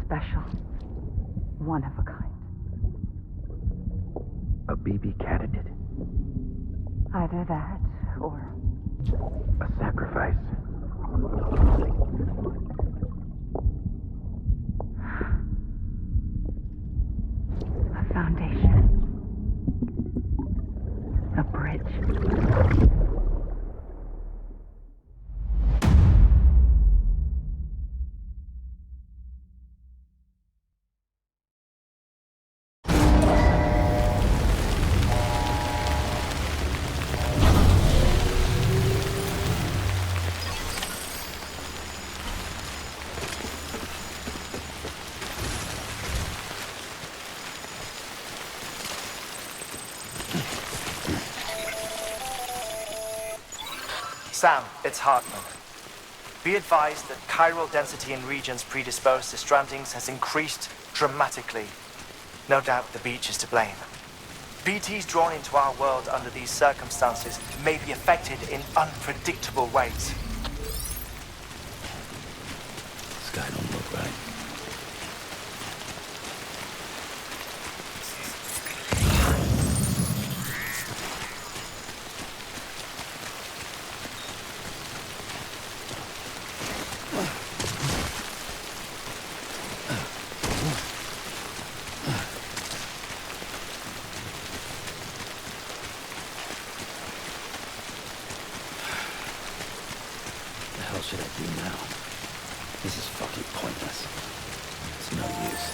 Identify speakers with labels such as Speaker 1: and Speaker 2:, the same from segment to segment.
Speaker 1: special. One of a kind.
Speaker 2: A BB candidate?
Speaker 1: Either that, or...
Speaker 2: a sacrifice?
Speaker 1: A foundation. A bridge.
Speaker 3: Sam, it's Hartman. Be advised that chiral density in regions predisposed to strandings has increased dramatically. No doubt the beach is to blame. BTs drawn into our world under these circumstances may be affected in unpredictable ways.
Speaker 4: This guy don't look right. What should I do now? This is fucking pointless. It's no use.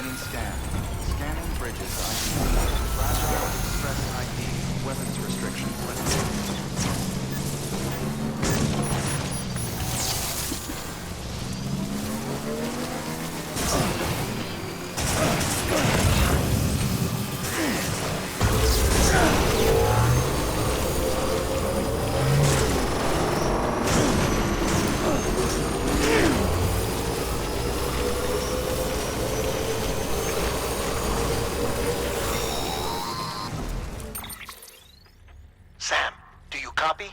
Speaker 5: Beginning scan. Scanning bridges ID. Fragile Express ID. Weapons restrictions lifted.
Speaker 6: Sam, do you copy?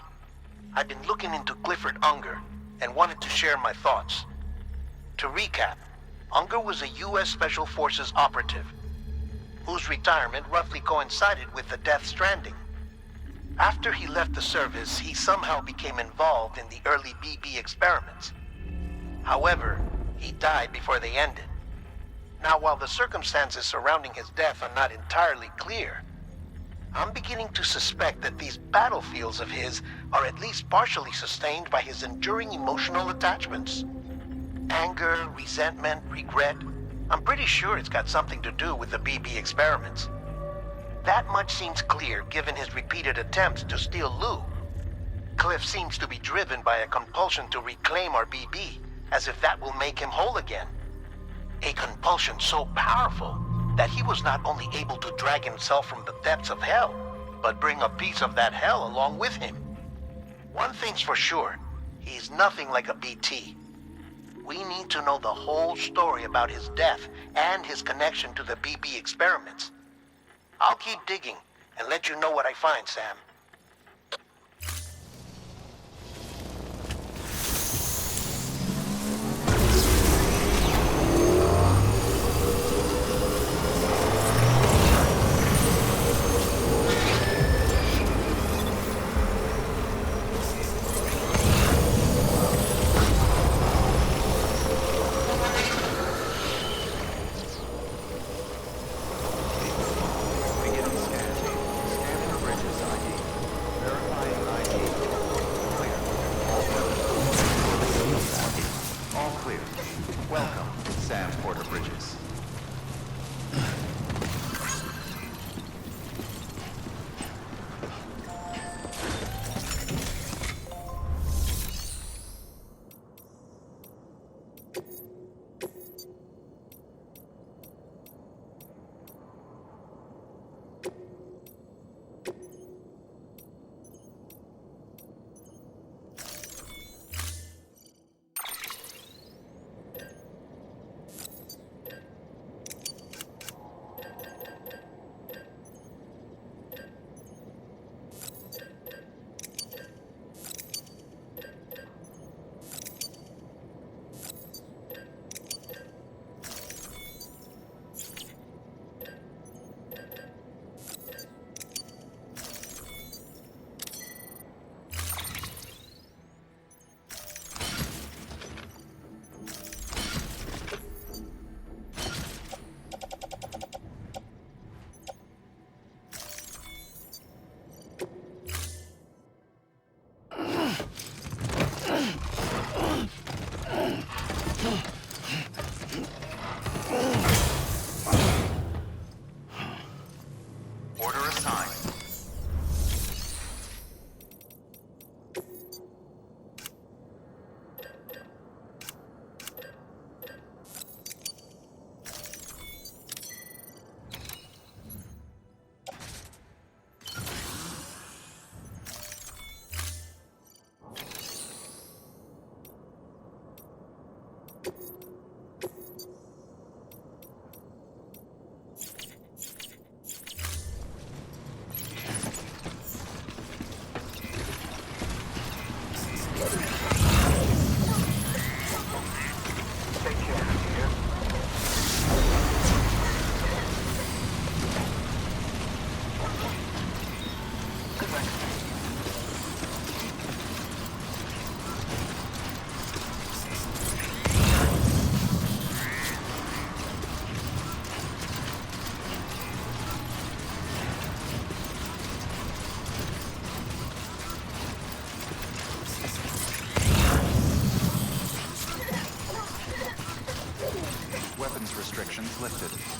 Speaker 6: I've been looking into Clifford Unger and wanted to share my thoughts. To recap, Unger was a U.S. Special Forces operative whose retirement roughly coincided with the Death Stranding. After he left the service, he somehow became involved in the early BB experiments. However, he died before they ended. Now, while the circumstances surrounding his death are not entirely clear, I'm beginning to suspect that these battlefields of his are at least partially sustained by his enduring emotional attachments. Anger, resentment, regret. I'm pretty sure it's got something to do with the BB experiments. That much seems clear given his repeated attempts to steal Lou. Cliff seems to be driven by a compulsion to reclaim our BB, as if that will make him whole again. A compulsion so powerful that he was not only able to drag himself from the depths of hell, but bring a piece of that hell along with him. One thing's for sure, he's nothing like a BT. We need to know the whole story about his death and his connection to the BB experiments. I'll keep digging and let you know what I find, Sam.
Speaker 5: Beginning scan. Scanning bridges ID. expected.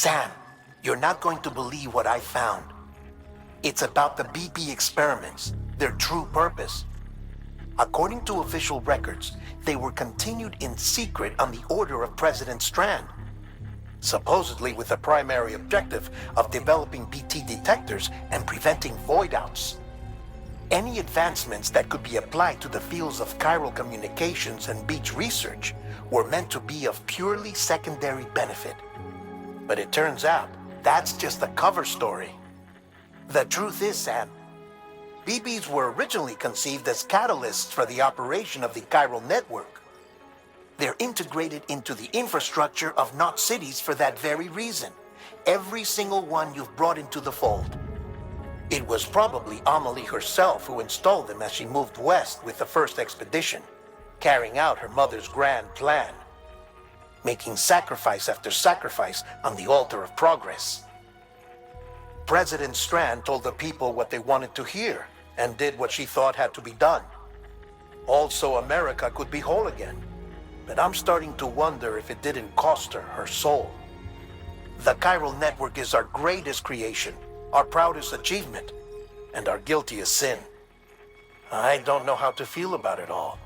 Speaker 6: Sam, you're not going to believe what I found. It's about the BP experiments, their true purpose. According to official records, they were continued in secret on the order of President Strand, supposedly with the primary objective of developing BT detectors and preventing void-outs. Any advancements that could be applied to the fields of chiral communications and beach research were meant to be of purely secondary benefit. But it turns out, that's just a cover story. The truth is, Sam, BBs were originally conceived as catalysts for the operation of the chiral network. They're integrated into the infrastructure of Knot cities for that very reason. Every single one you've brought into the fold. It was probably Amelie herself who installed them as she moved west with the first expedition, carrying out her mother's grand plan, making sacrifice after sacrifice on the altar of progress. President Strand told the people what they wanted to hear and did what she thought had to be done. Also, America could be whole again. But I'm starting to wonder if it didn't cost her soul. The chiral network is our greatest creation, our proudest achievement, and our guiltiest sin. I don't know how to feel about it all.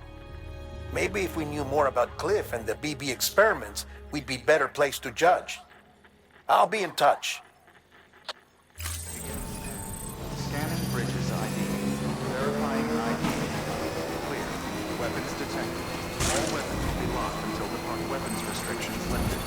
Speaker 6: Maybe if we knew more about Cliff and the BB experiments, we'd be better placed to judge. I'll be in touch.
Speaker 5: Scanning bridges ID. Verifying ID. Clear. Weapons detected. All weapons will be locked until the weapons restriction is lifted.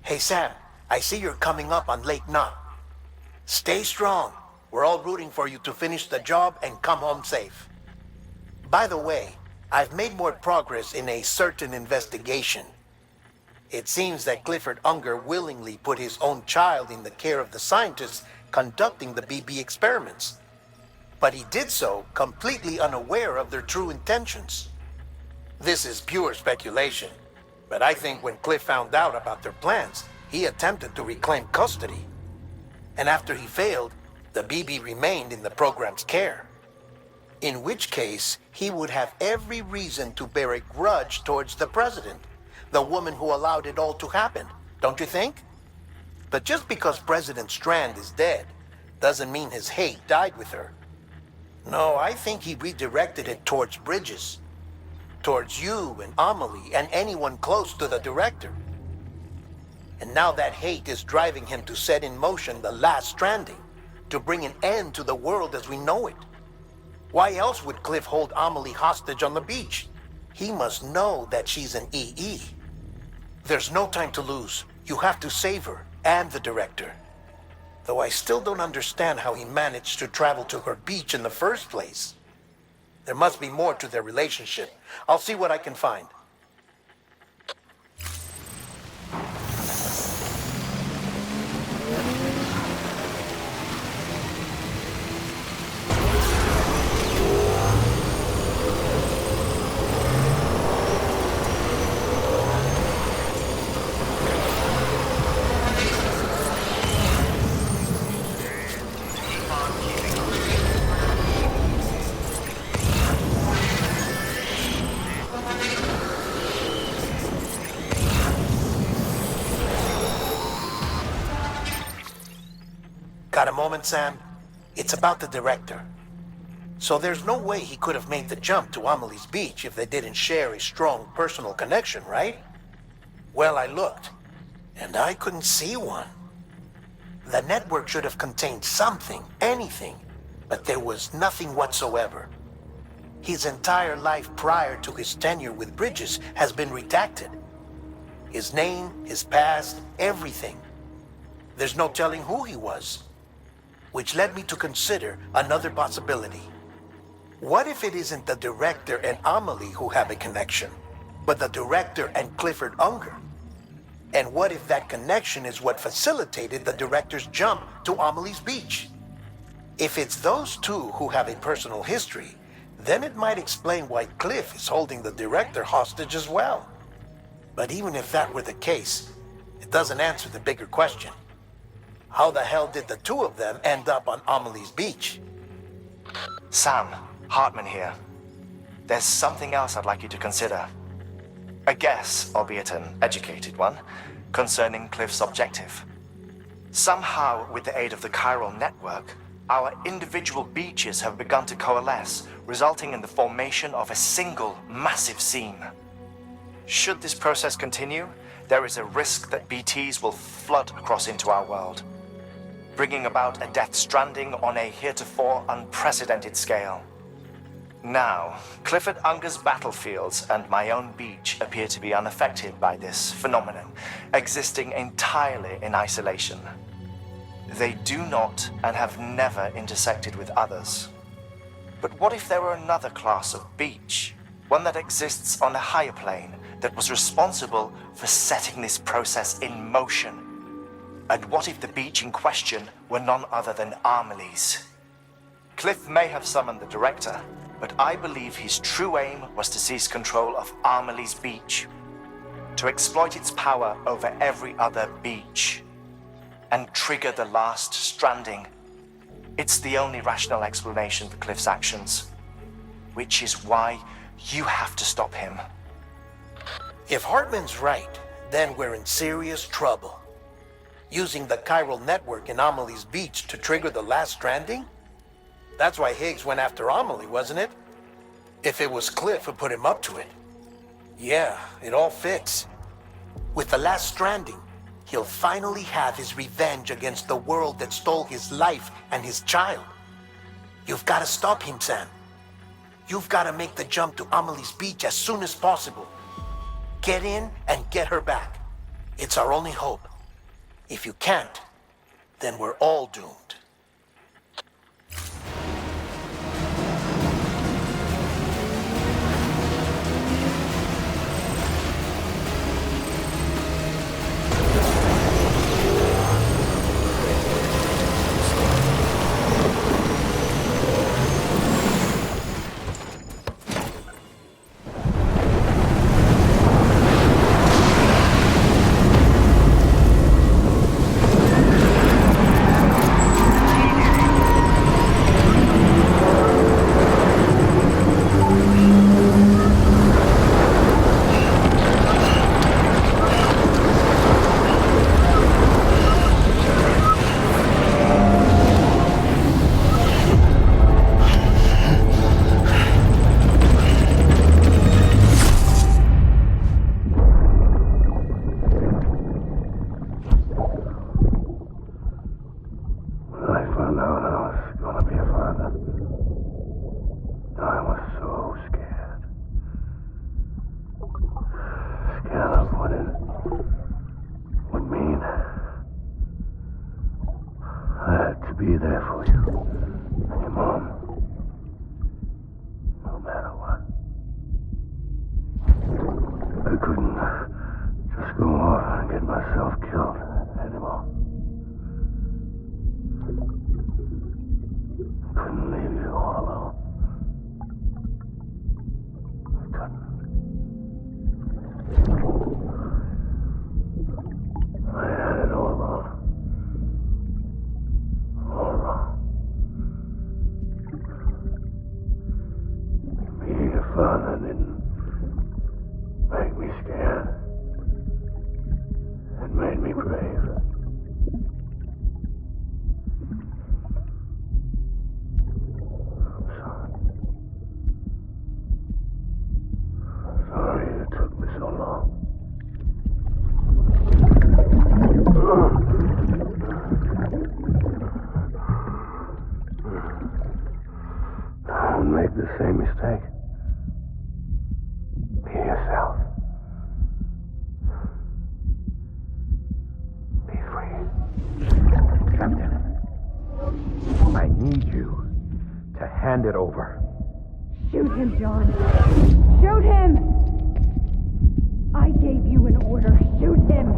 Speaker 6: Hey Sam, I see you're coming up on Lake Knot. Stay strong. We're all rooting for you to finish the job and come home safe. By the way, I've made more progress in a certain investigation. It seems that Clifford Unger willingly put his own child in the care of the scientists conducting the BB experiments. But he did so completely unaware of their true intentions. This is pure speculation, but I think when Cliff found out about their plans, he attempted to reclaim custody. And after he failed, the BB remained in the program's care. In which case, he would have every reason to bear a grudge towards the president, the woman who allowed it all to happen, don't you think? But just because President Strand is dead, doesn't mean his hate died with her. No, I think he redirected it towards Bridges. Towards you and Amelie and anyone close to the director. And now that hate is driving him to set in motion the last Stranding, to bring an end to the world as we know it. Why else would Cliff hold Amelie hostage on the beach? He must know that she's an EE. There's no time to lose. You have to save her and the director. Though I still don't understand how he managed to travel to her beach in the first place. There must be more to their relationship. I'll see what I can find. Got a moment, Sam? It's about the director. So there's no way he could have made the jump to Amelie's beach if they didn't share a strong personal connection, right? Well, I looked, and I couldn't see one. The network should have contained something, anything, but there was nothing whatsoever. His entire life prior to his tenure with Bridges has been redacted. His name, his past, everything. There's no telling who he was. Which led me to consider another possibility. What if it isn't the director and Amelie who have a connection, but the director and Clifford Unger? And what if that connection is what facilitated the director's jump to Amelie's beach? If it's those two who have a personal history, then it might explain why Cliff is holding the director hostage as well. But even if that were the case, it doesn't answer the bigger question. How the hell did the two of them end up on Amelie's beach?
Speaker 3: Sam, Hartman here. There's something else I'd like you to consider. A guess, albeit an educated one, concerning Cliff's objective. Somehow, with the aid of the chiral network, our individual beaches have begun to coalesce, resulting in the formation of a single massive seam. Should this process continue, there is a risk that BTs will flood across into our world, bringing about a death stranding on a heretofore unprecedented scale. Now, Clifford Unger's battlefields and my own beach appear to be unaffected by this phenomenon, existing entirely in isolation. They do not and have never intersected with others. But what if there were another class of beach, one that exists on a higher plane, that was responsible for setting this process in motion? And what if the beach in question were none other than Amelie's? Cliff may have summoned the director, but I believe his true aim was to seize control of Amelie's beach, to exploit its power over every other beach, and trigger the last stranding. It's the only rational explanation for Cliff's actions, which is why you have to stop him.
Speaker 6: If Hartman's right, then we're in serious trouble. Using the chiral network in Amelie's beach to trigger the last stranding? That's why Higgs went after Amelie, wasn't it? If it was Cliff who put him up to it. Yeah, it all fits. With the last stranding, he'll finally have his revenge against the world that stole his life and his child. You've got to stop him, Sam. You've got to make the jump to Amelie's beach as soon as possible. Get in and get her back. It's our only hope. If you can't, then we're all doomed.
Speaker 2: Be there for you. Your mom. No matter what. I couldn't just go off and get myself killed anymore. I couldn't leave you all alone. I couldn't. I had it all wrong. Being a father didn't make me scared. It made me brave. I'm sorry. Sorry it took me so long. Don't make the same mistake. Be yourself. Be free.
Speaker 7: Captain, I need you to hand it over.
Speaker 1: him, John. Shoot him! I gave you an order. Shoot him!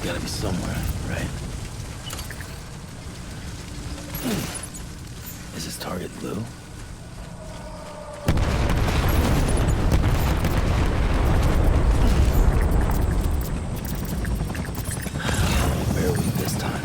Speaker 4: Gotta be somewhere, right? Is his target blue? Barely this time.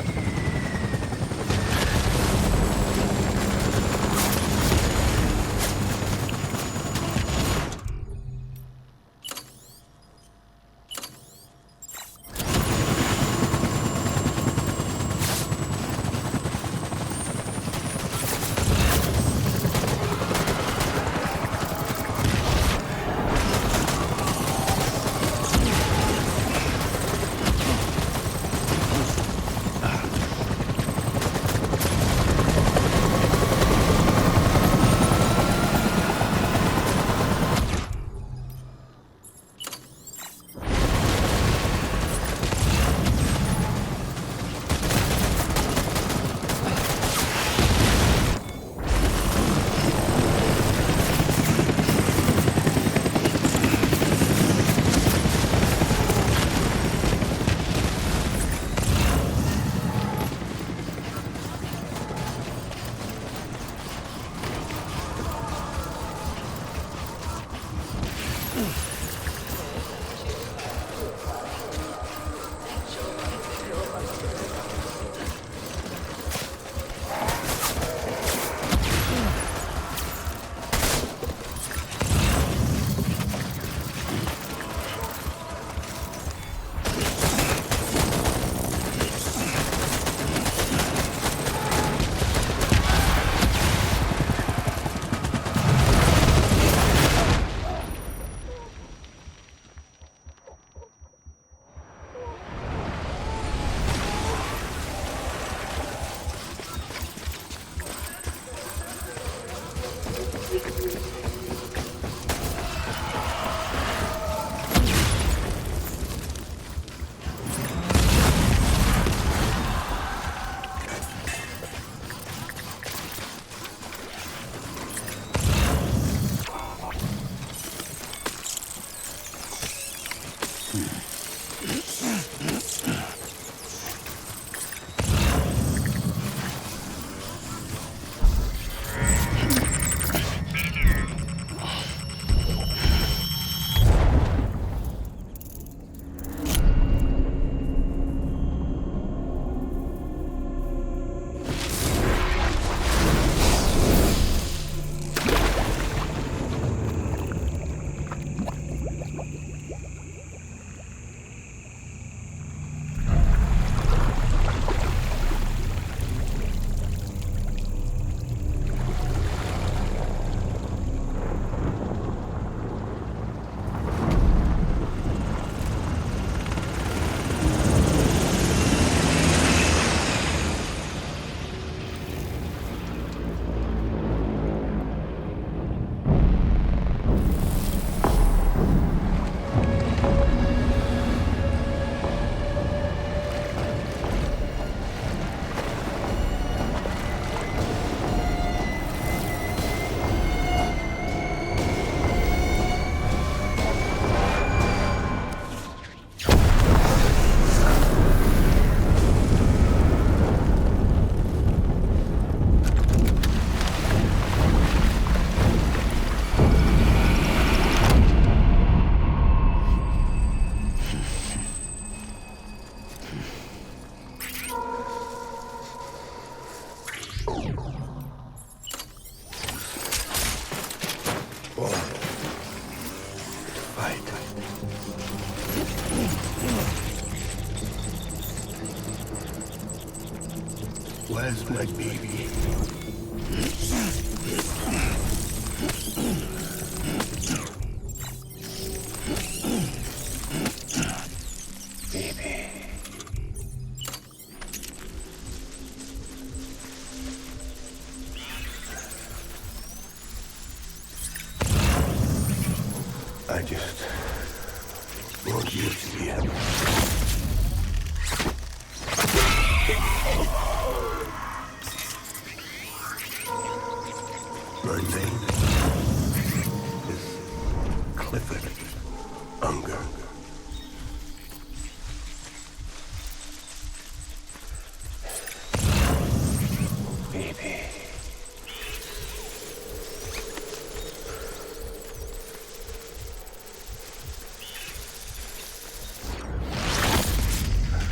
Speaker 2: Where's my baby? Baby. I just want you to be happy. My name is Clifford Unger. Baby.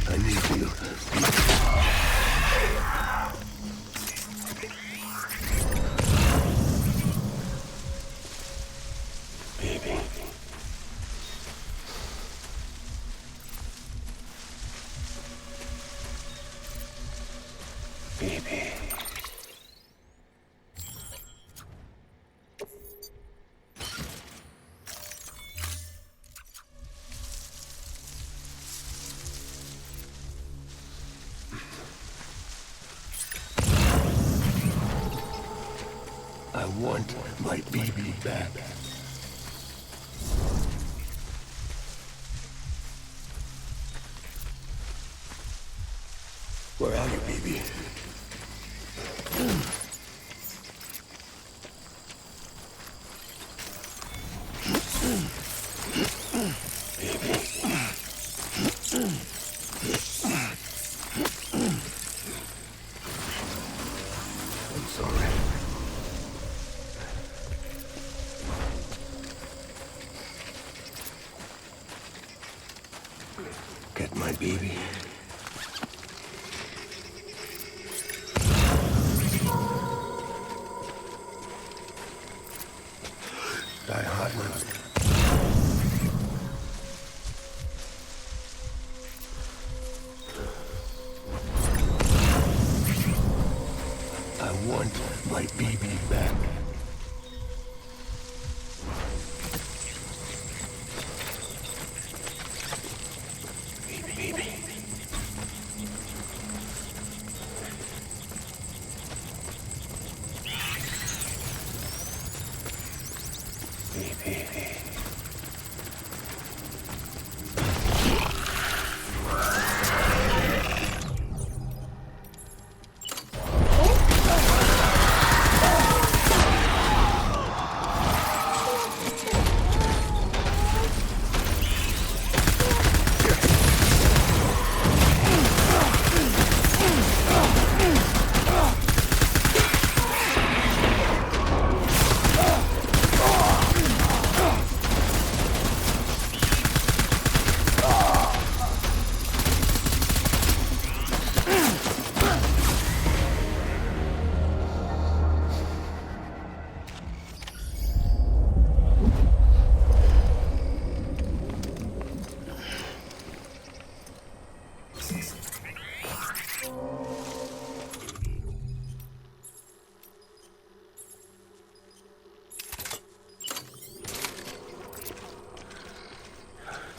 Speaker 2: I need you. Baby. Baby. I want my baby back. Where are you, baby? I'm sorry. Get my baby. Die Hartman. I want my baby back.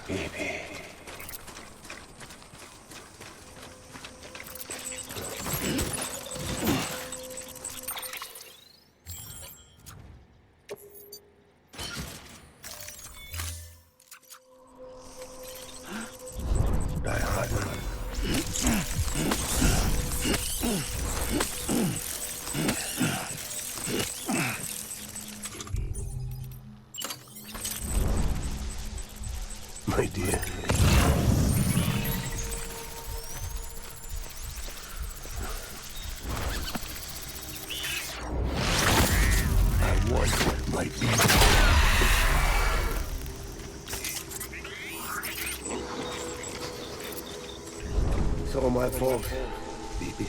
Speaker 2: Baby. Die Hartman. My dear. I want my baby. It's all my fault, baby.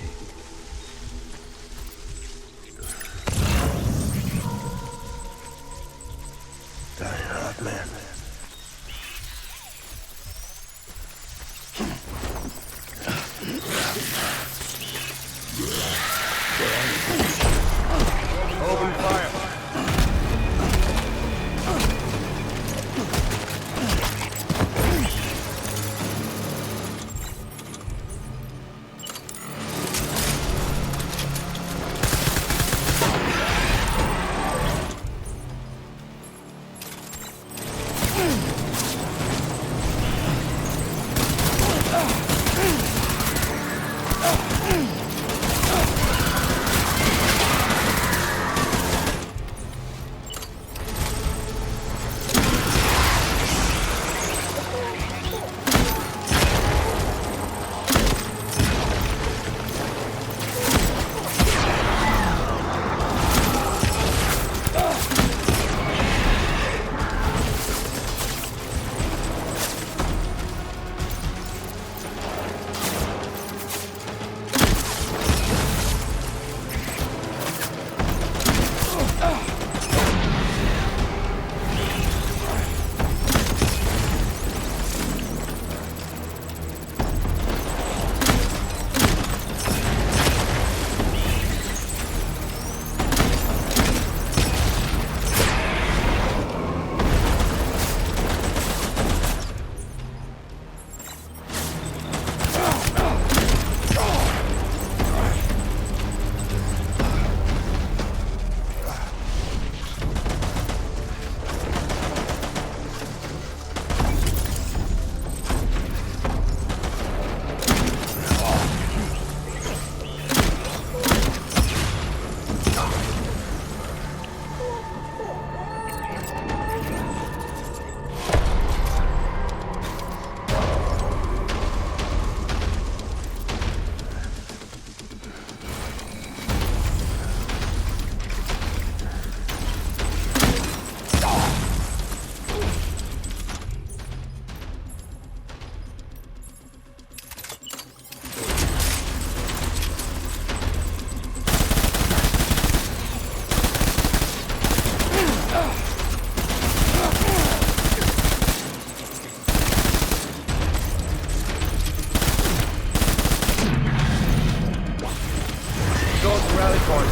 Speaker 2: rally point.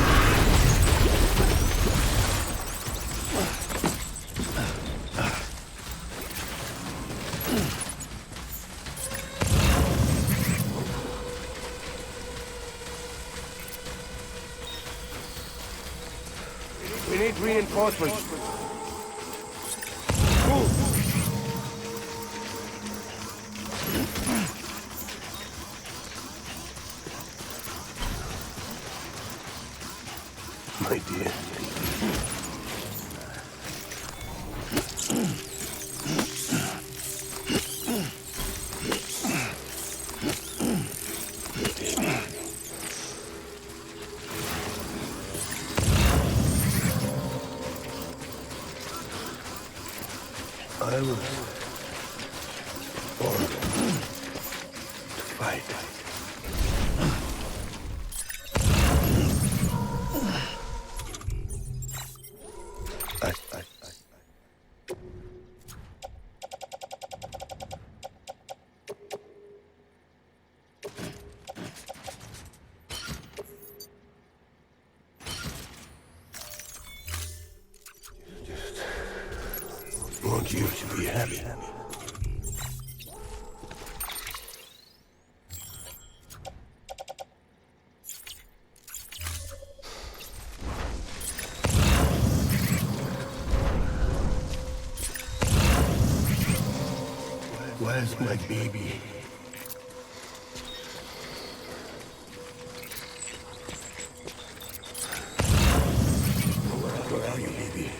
Speaker 2: We need reinforcements. Move! My dear. I was born to fight. I want you to be happy. Where's my baby? Where are you, baby?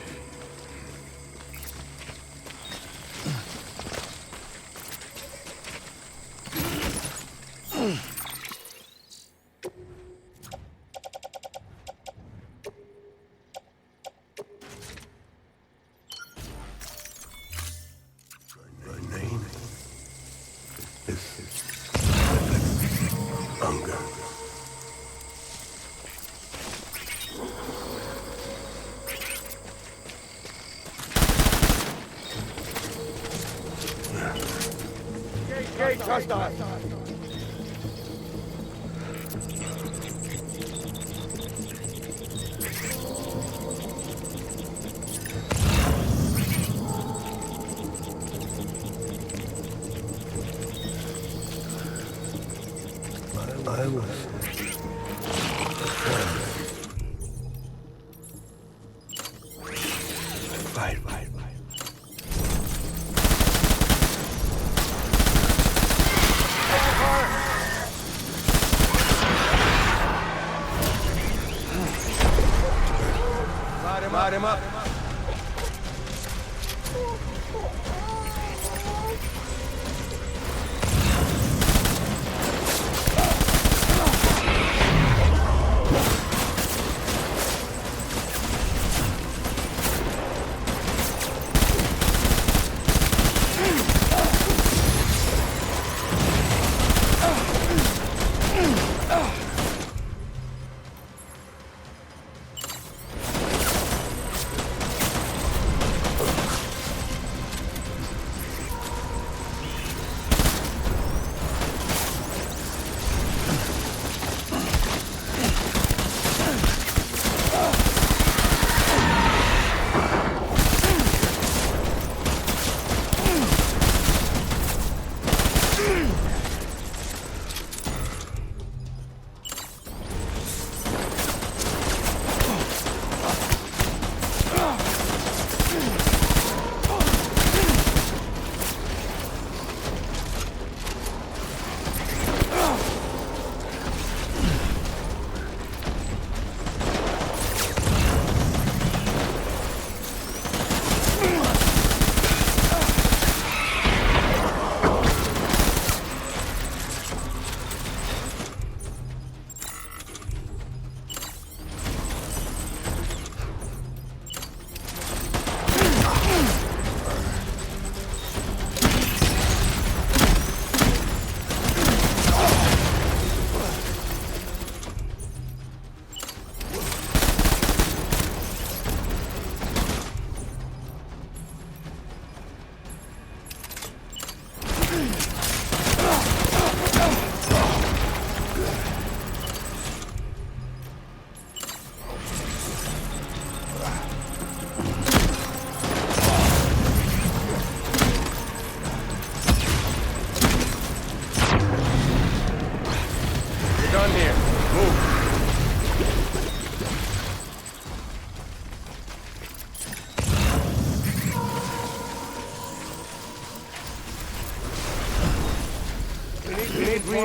Speaker 2: My name is Hunger. Gate hostile. I was fight. Light him up.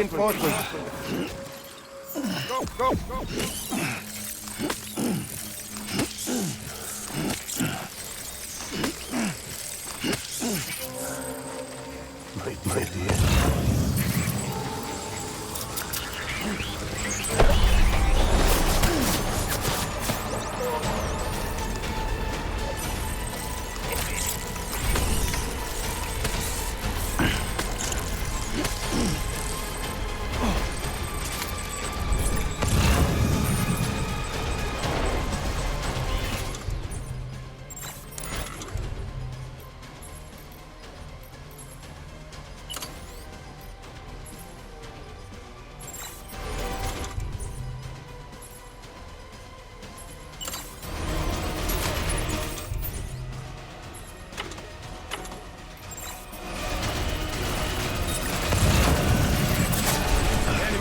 Speaker 7: reinforcements. Go!
Speaker 2: My dear.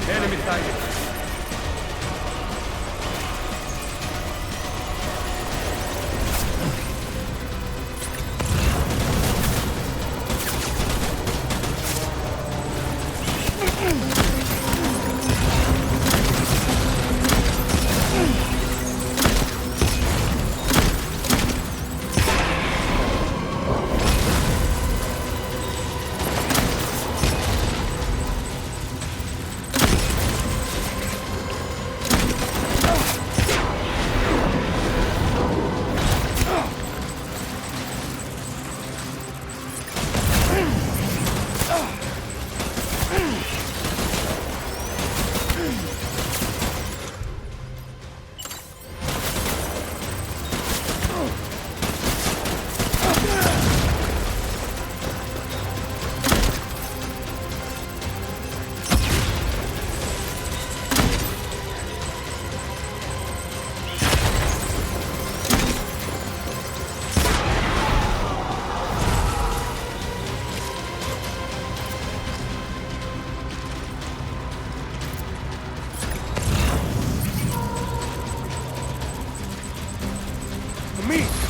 Speaker 7: Enemy sighted.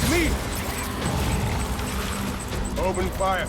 Speaker 7: Me! Open fire.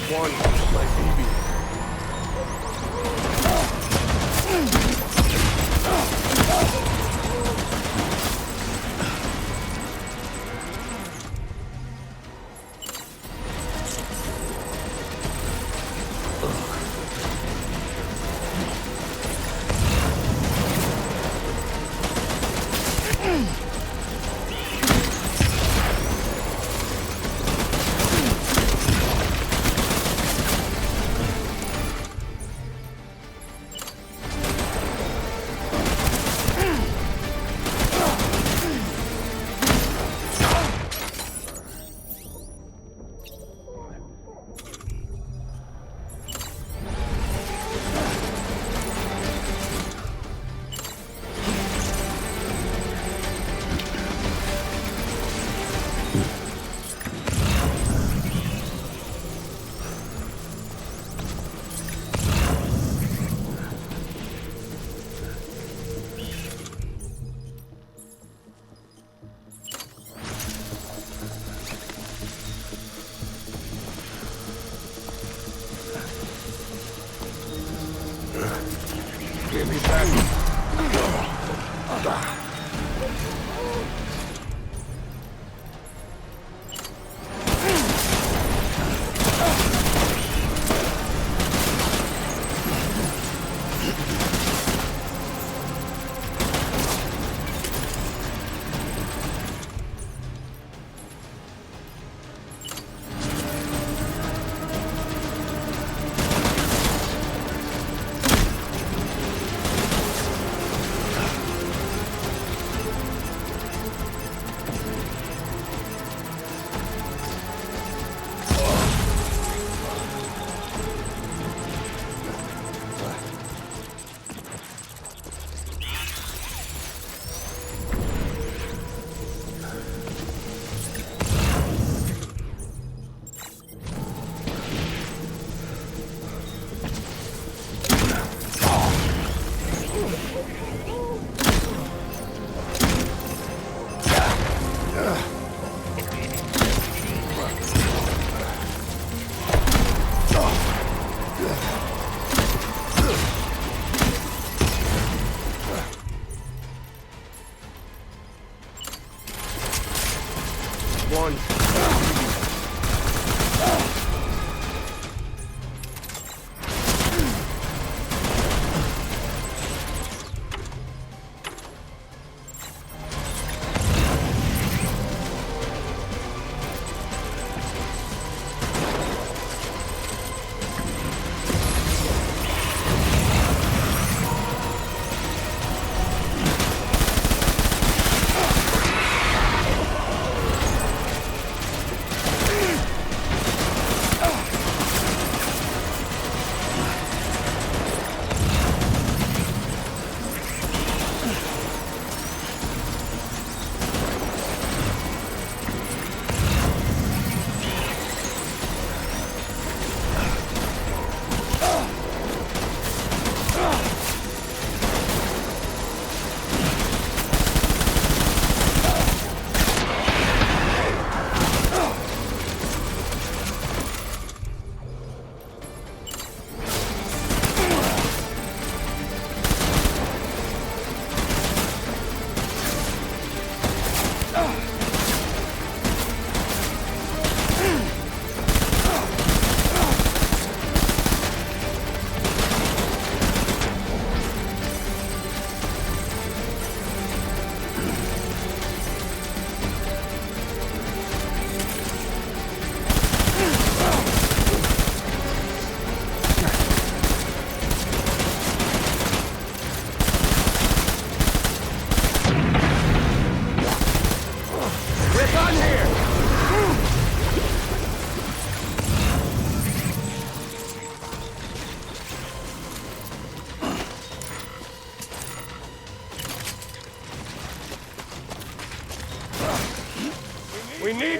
Speaker 7: One, my baby.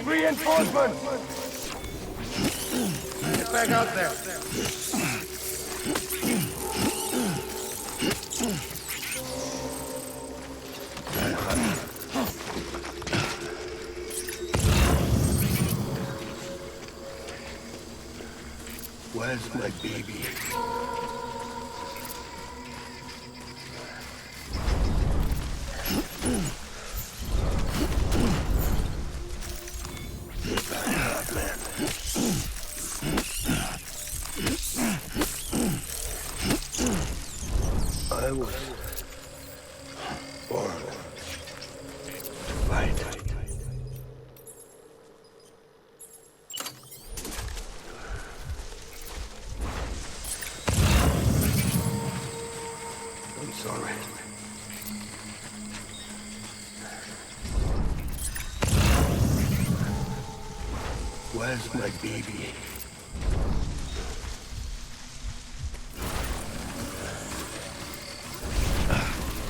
Speaker 7: Reinforcements! Get back out there.
Speaker 2: Where's my baby? I was born to fight. I'm sorry. Where's my baby?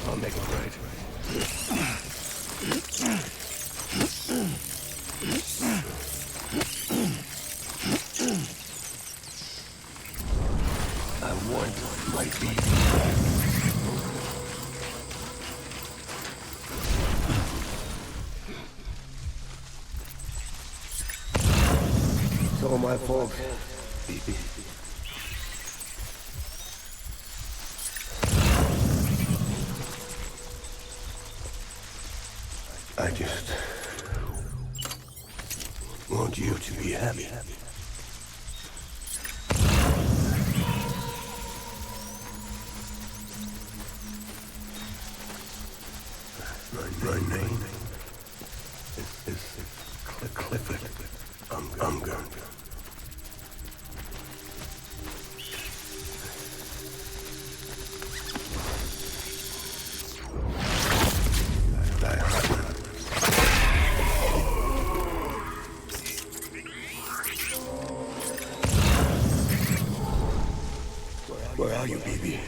Speaker 2: I'll make it right. I want my baby back. It's all my fault, baby. I just want you to be happy. My name is Clifford Unger. Where are you, baby?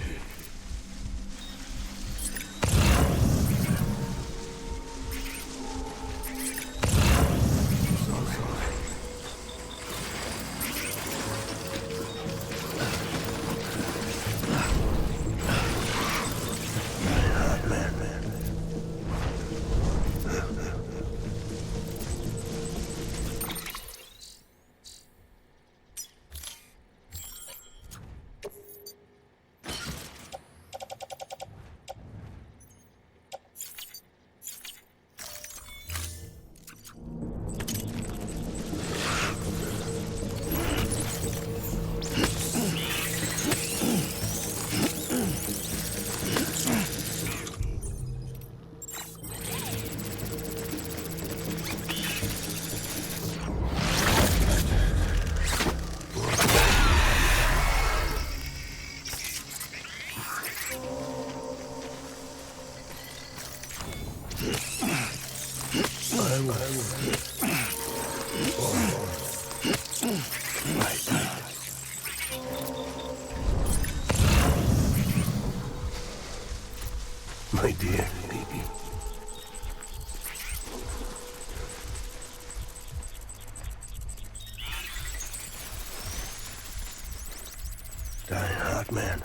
Speaker 2: My dear baby. Die hard, man.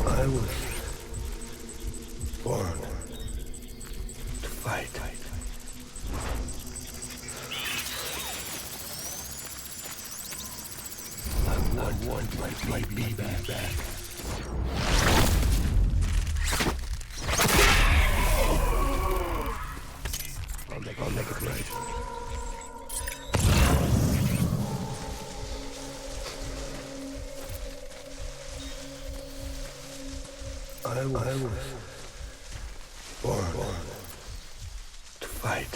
Speaker 2: I was born to fight. I want my baby back. I'll make it right. I was born to fight.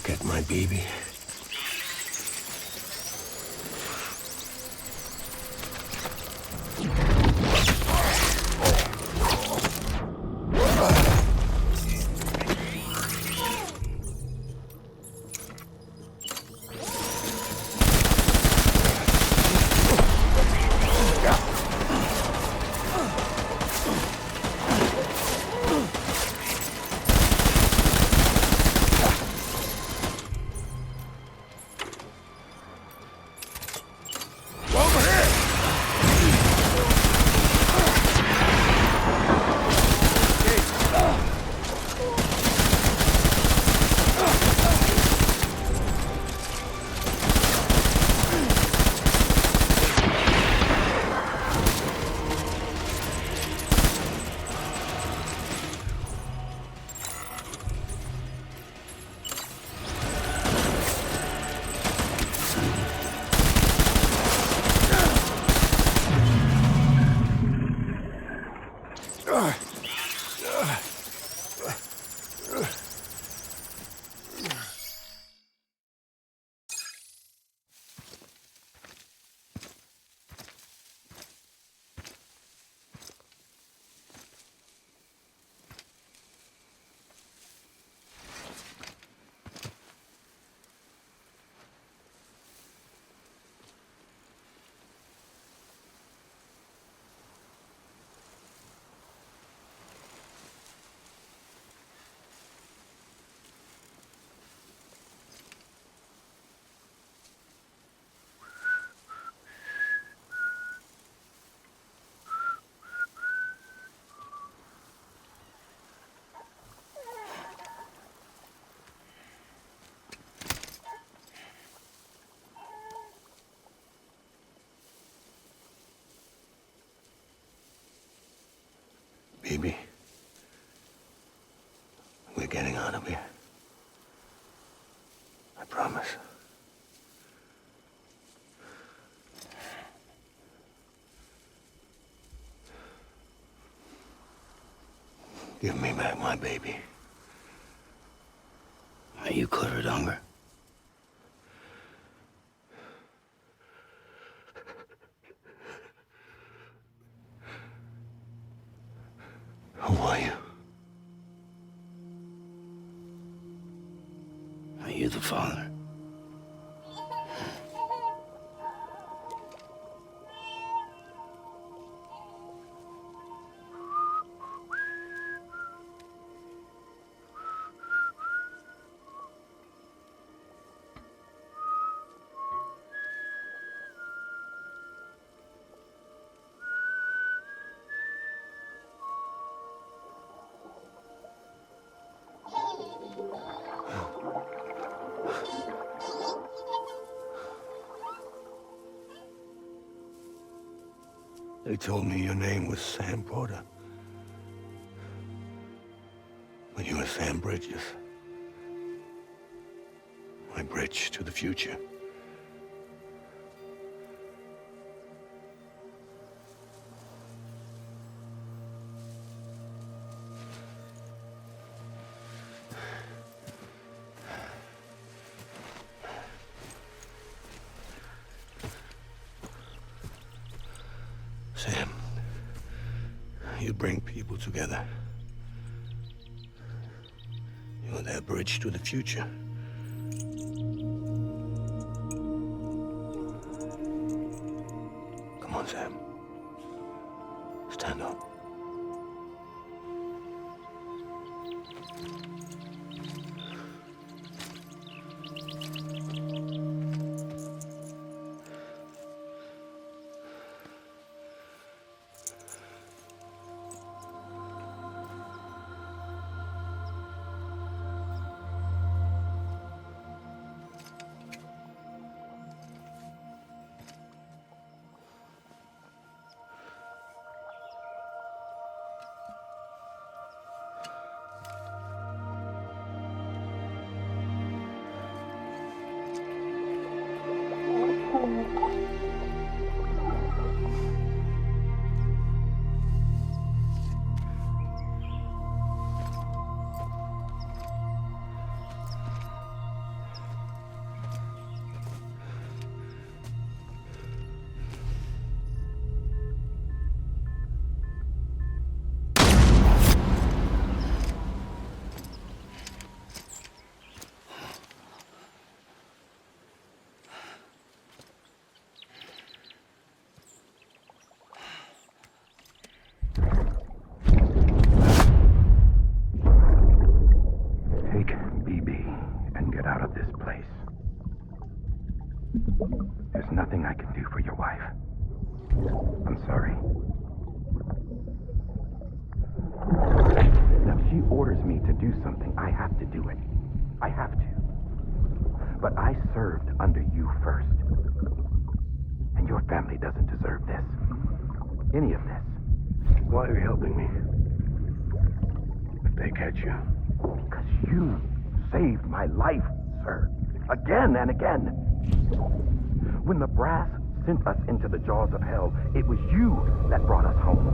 Speaker 2: Get my baby. Baby, we're getting out of here. I promise. Give me back my baby.
Speaker 4: Are you Clifford Unger?
Speaker 2: Who are you?
Speaker 4: Are you the father?
Speaker 2: They told me your name was Sam Porter. But you were Sam Bridges. My bridge to the future. Sam, you bring people together. You're their bridge to the future. Come on, Sam. Stand up.
Speaker 8: There's nothing I can do for your wife. I'm sorry. Now, if she orders me to do something, I have to do it. I have to. But I served under you first. And your family doesn't deserve this. Any of this.
Speaker 2: Why are you helping me? If they catch you.
Speaker 8: Because you saved my life, sir. Again and again. When the brass sent us into the jaws of hell, it was you that brought us home.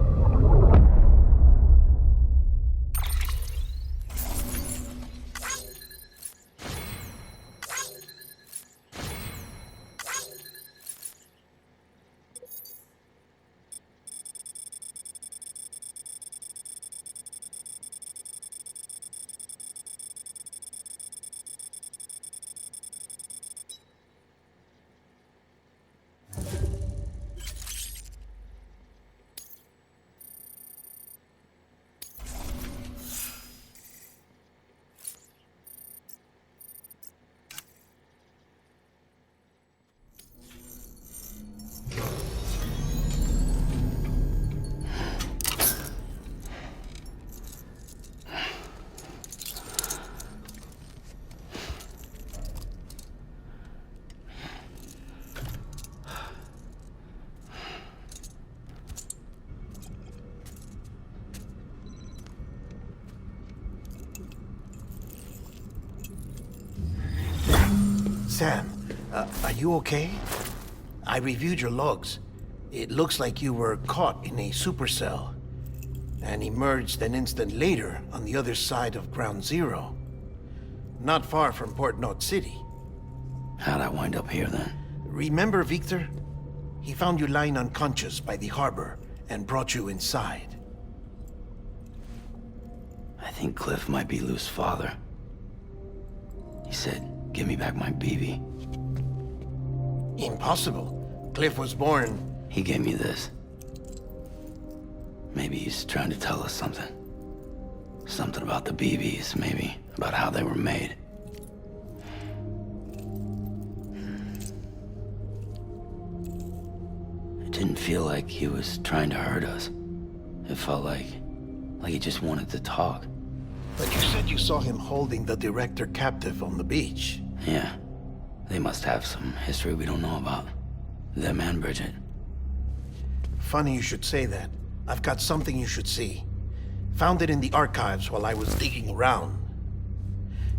Speaker 6: Sam, are you okay? I reviewed your logs. It looks like you were caught in a supercell and emerged an instant later on the other side of Ground Zero. Not far from Port Knot City.
Speaker 4: How'd I wind up here then?
Speaker 6: Remember Victor? He found you lying unconscious by the harbor and brought you inside.
Speaker 4: I think Cliff might be Lou's father. He said, give me back my BB.
Speaker 6: Impossible. Cliff was born...
Speaker 4: He gave me this. Maybe he's trying to tell us something. Something about the BBs, maybe. About how they were made. It didn't feel like he was trying to hurt us. It felt like he just wanted to talk.
Speaker 6: But you said you saw him holding the director captive on the beach.
Speaker 4: Yeah. They must have some history we don't know about. Them and Bridget.
Speaker 6: Funny you should say that. I've got something you should see. Found it in the archives while I was digging around.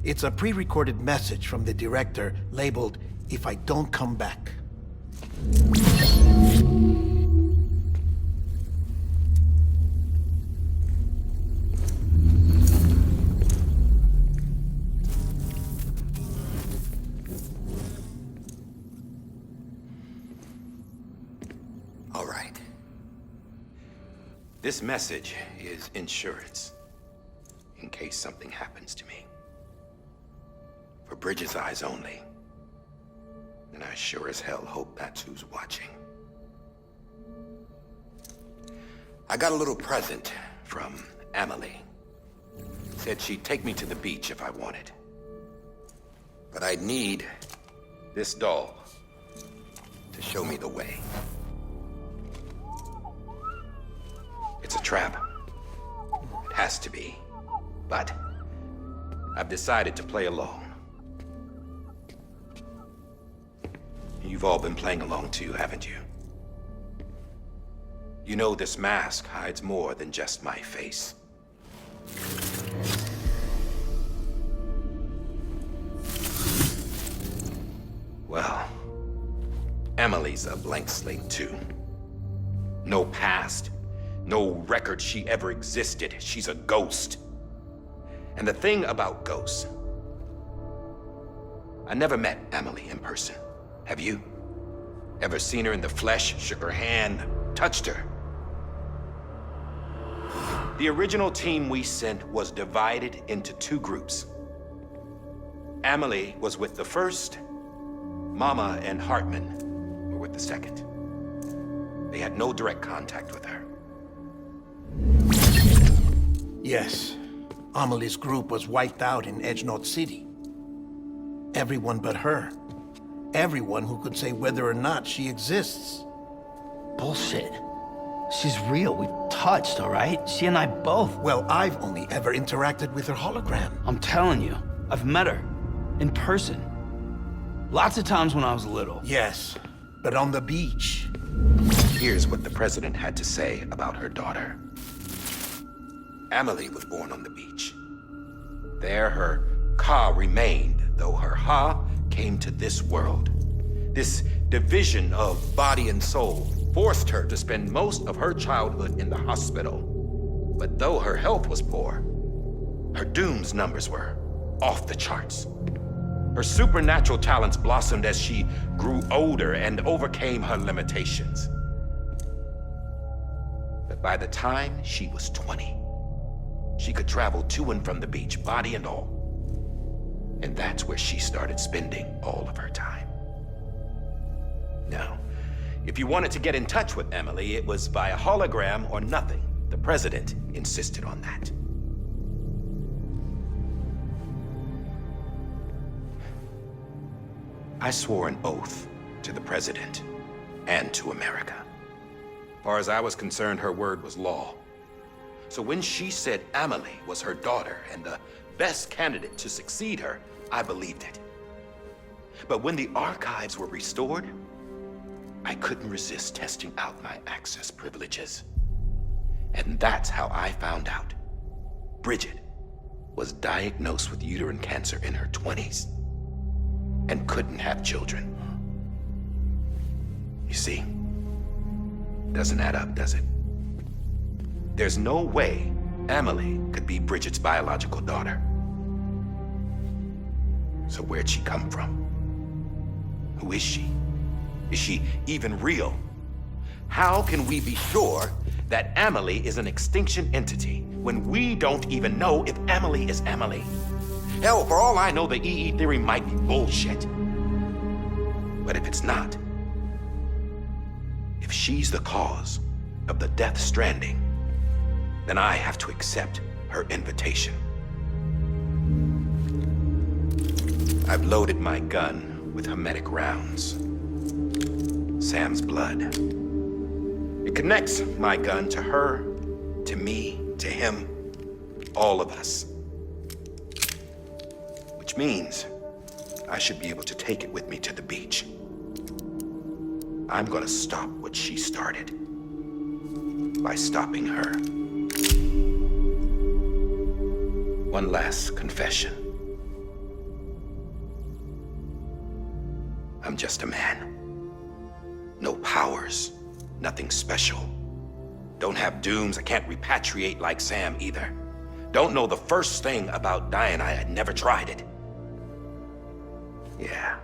Speaker 6: It's a pre-recorded message from the director labeled, "If I don't come back."
Speaker 8: All right. This message is insurance, in case something happens to me. For Bridget's eyes only. And I sure as hell hope that's who's watching. I got a little present from Emily. Said she'd take me to the beach if I wanted. But I'd need this doll to show me the way. It's a trap. It has to be. But I've decided to play along. You've all been playing along too, haven't you? You know this mask hides more than just my face. Well, Emily's a blank slate too. No past. No record she ever existed. She's a ghost. And the thing about ghosts, I never met Emily in person. Have you? Ever seen her in the flesh, shook her hand, touched her? The original team we sent was divided into two groups. Emily was with the first. Mama and Hartman were with the second. They had no direct contact with her.
Speaker 6: Yes. Amelie's group was wiped out in Edge Knot City. Everyone but her. Everyone who could say whether or not she exists.
Speaker 4: Bullshit. She's real. We've touched, all right? She and I both.
Speaker 6: Well, I've only ever interacted with her hologram.
Speaker 4: I'm telling you, I've met her. In person. Lots of times when I was little.
Speaker 6: Yes, but on the beach.
Speaker 8: Here's what the president had to say about her daughter. Emily was born on the beach. There her Ka remained, though her Ha came to this world. This division of body and soul forced her to spend most of her childhood in the hospital. But though her health was poor, her Doom's numbers were off the charts. Her supernatural talents blossomed as she grew older and overcame her limitations. But by the time she was 20, she could travel to and from the beach, body and all. And that's where she started spending all of her time. Now, if you wanted to get in touch with Emily, it was via hologram or nothing. The president insisted on that. I swore an oath to the president and to America. As far as I was concerned, her word was law. So when she said Emily was her daughter and the best candidate to succeed her, I believed it. But when the archives were restored, I couldn't resist testing out my access privileges. And that's how I found out Bridget was diagnosed with uterine cancer in her 20s. and couldn't have children. You see, doesn't add up, does it? There's no way Amelie could be Bridget's biological daughter. So where'd she come from? Who is she? Is she even real? How can we be sure that Amelie is an extinction entity when we don't even know if Amelie is Amelie? Hell, for all I know, the EE theory might be bullshit. But if it's not, if she's the cause of the Death Stranding, then I have to accept her invitation. I've loaded my gun with hermetic rounds. Sam's blood. It connects my gun to her, to me, to him, all of us. Which means I should be able to take it with me to the beach. I'm gonna stop what she started by stopping her. One last confession. I'm just a man. No powers, nothing special. Don't have dooms, I can't repatriate like Sam either. Don't know the first thing about dying, I had never tried it. Yeah.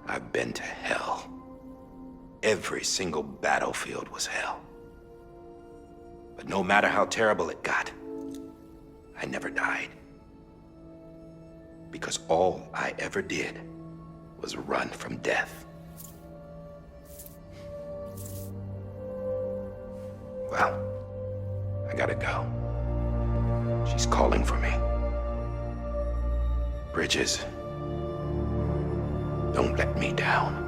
Speaker 8: I've been to hell. Every single battlefield was hell. But no matter how terrible it got, I never died. Because all I ever did was run from death. Well, I gotta go. She's calling for me. Bridges, don't let me down.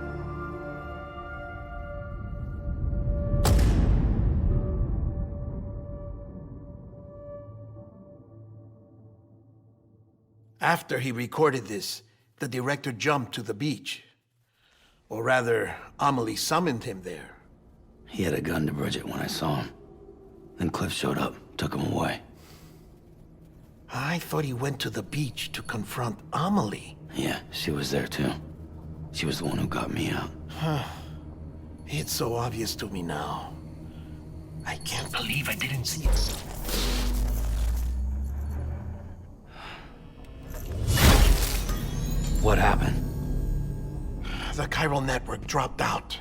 Speaker 7: After he recorded this, the director jumped to the beach. Or rather, Amelie summoned him there.
Speaker 4: He had a gun to Bridget when I saw him. Then Cliff showed up, took him away.
Speaker 7: I thought he went to the beach to confront Amelie.
Speaker 4: Yeah, she was there too. She was the one who got me out.
Speaker 7: It's so obvious to me now. I can't believe I didn't see it.
Speaker 4: What happened?
Speaker 7: The chiral network dropped out.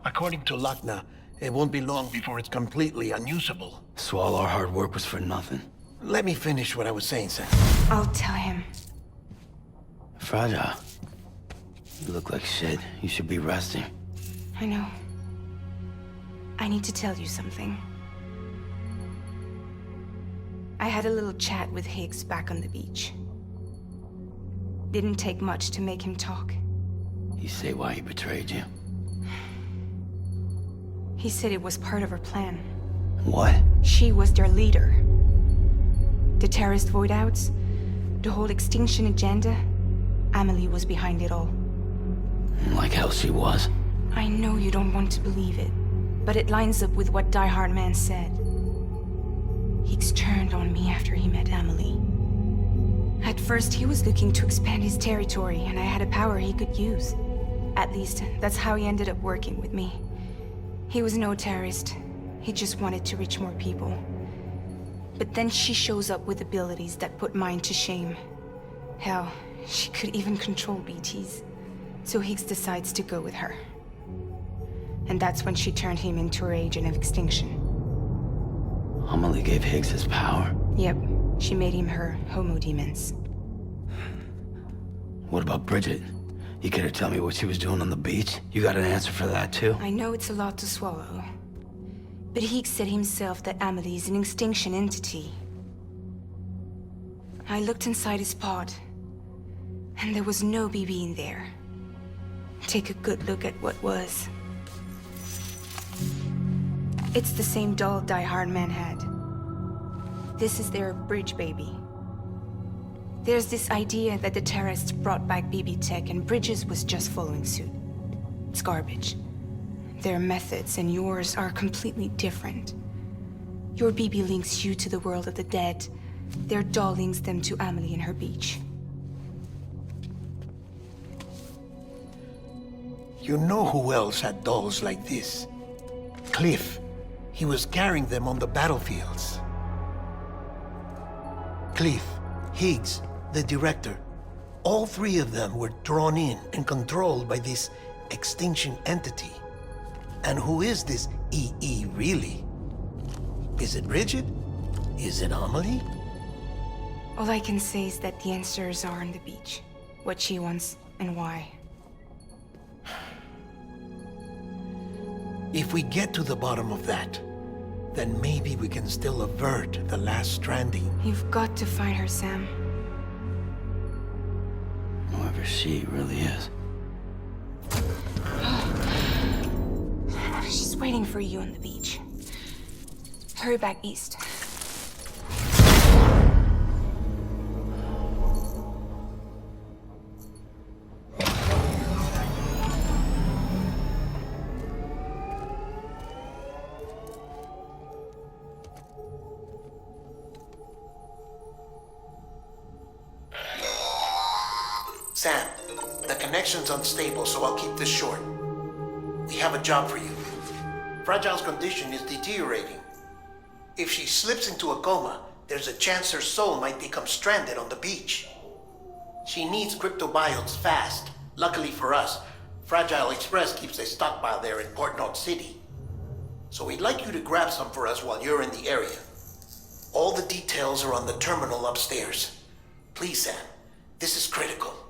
Speaker 7: According to Lakna, it won't be long before it's completely unusable.
Speaker 4: So all our hard work was for nothing.
Speaker 7: Let me finish what I was saying, Sam.
Speaker 1: I'll tell him.
Speaker 4: Fragile. You look like shit. You should be resting.
Speaker 1: I know. I need to tell you something. I had a little chat with Higgs back on the beach. Didn't take much to make him talk.
Speaker 4: You say why he betrayed you?
Speaker 1: He said it was part of her plan.
Speaker 4: What?
Speaker 1: She was their leader. The terrorist voidouts, the whole extinction agenda, Amelie was behind it all.
Speaker 4: Like hell she was.
Speaker 1: I know you don't want to believe it, but it lines up with what Die Hard Man said. Higgs turned on me after he met Amelie. At first, he was looking to expand his territory, and I had a power he could use. At least, that's how he ended up working with me. He was no terrorist. He just wanted to reach more people. But then she shows up with abilities that put mine to shame. Hell, she could even control BTs. So Higgs decides to go with her. And that's when she turned him into her agent of extinction.
Speaker 4: Amelie gave Higgs his power?
Speaker 1: Yep, she made him her homo demons.
Speaker 4: What about Bridget? You care to tell me what she was doing on the beach? You got an answer for that too?
Speaker 1: I know it's a lot to swallow. But Higgs said himself that Amelie is an extinction entity. I looked inside his pod, and there was no BB in there. Take a good look at what was. It's the same doll Die Hard Man had. This is their bridge baby. There's this idea that the terrorists brought back BB tech and Bridges was just following suit. It's garbage. Their methods and yours are completely different. Your BB links you to the world of the dead. Their doll links them to Amelie and her beach.
Speaker 7: You know who else had dolls like this? Cliff. He was carrying them on the battlefields. Cliff, Higgs, the director. All three of them were drawn in and controlled by this extinction entity. And who is this EE really? Is it Bridget? Is it Amelie?
Speaker 1: All I can say is that the answers are on the beach. What she wants and why.
Speaker 7: If we get to the bottom of that, then maybe we can still avert the last stranding.
Speaker 1: You've got to find her, Sam.
Speaker 4: Whoever she really is.
Speaker 1: She's waiting for you on the beach. Hurry back east.
Speaker 7: Sam, the connection's unstable, so I'll keep this short. We have a job for you. Fragile's condition is deteriorating. If she slips into a coma, there's a chance her soul might become stranded on the beach. She needs cryptobiotes fast. Luckily for us, Fragile Express keeps a stockpile there in Port North City. So we'd like you to grab some for us while you're in the area. All the details are on the terminal upstairs. Please, Sam, this is critical.